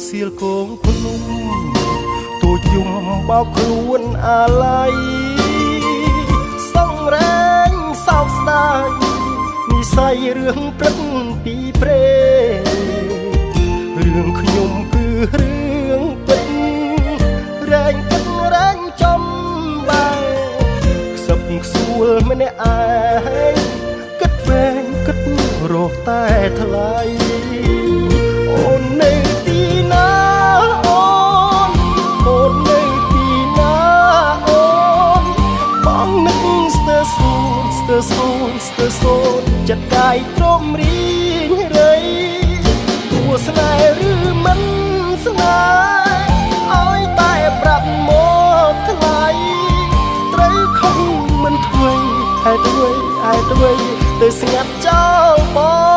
សៀលគងភ្នំទូចយំបោកខ្លួនអាឡ័យសង្រែងសោកស្ដាយនិស័យរឿងព្រឹកពីព្រេរឿងខ្ញុំគឺរឿងពេញរែងពេញរែងចំបែខ្សឹបខ្សួលម្នាក់ឯងគិតវែងគិតរកតែថ្លៃអូននៅទីណាអូននៅទីណាអូនបងនឹកស្ទើរសូនស្ទើរសូនស្ទើរសូនចិត្តកាយទ្រមរីងរៃគួស្នេហ៍ឬមិនស្នេហ៍ឲ្យតែប្រាប់មកថ្លៃត្រូវខំមិនធ្វើហេតុអ្វីទៅស្ងាត់ចោលបង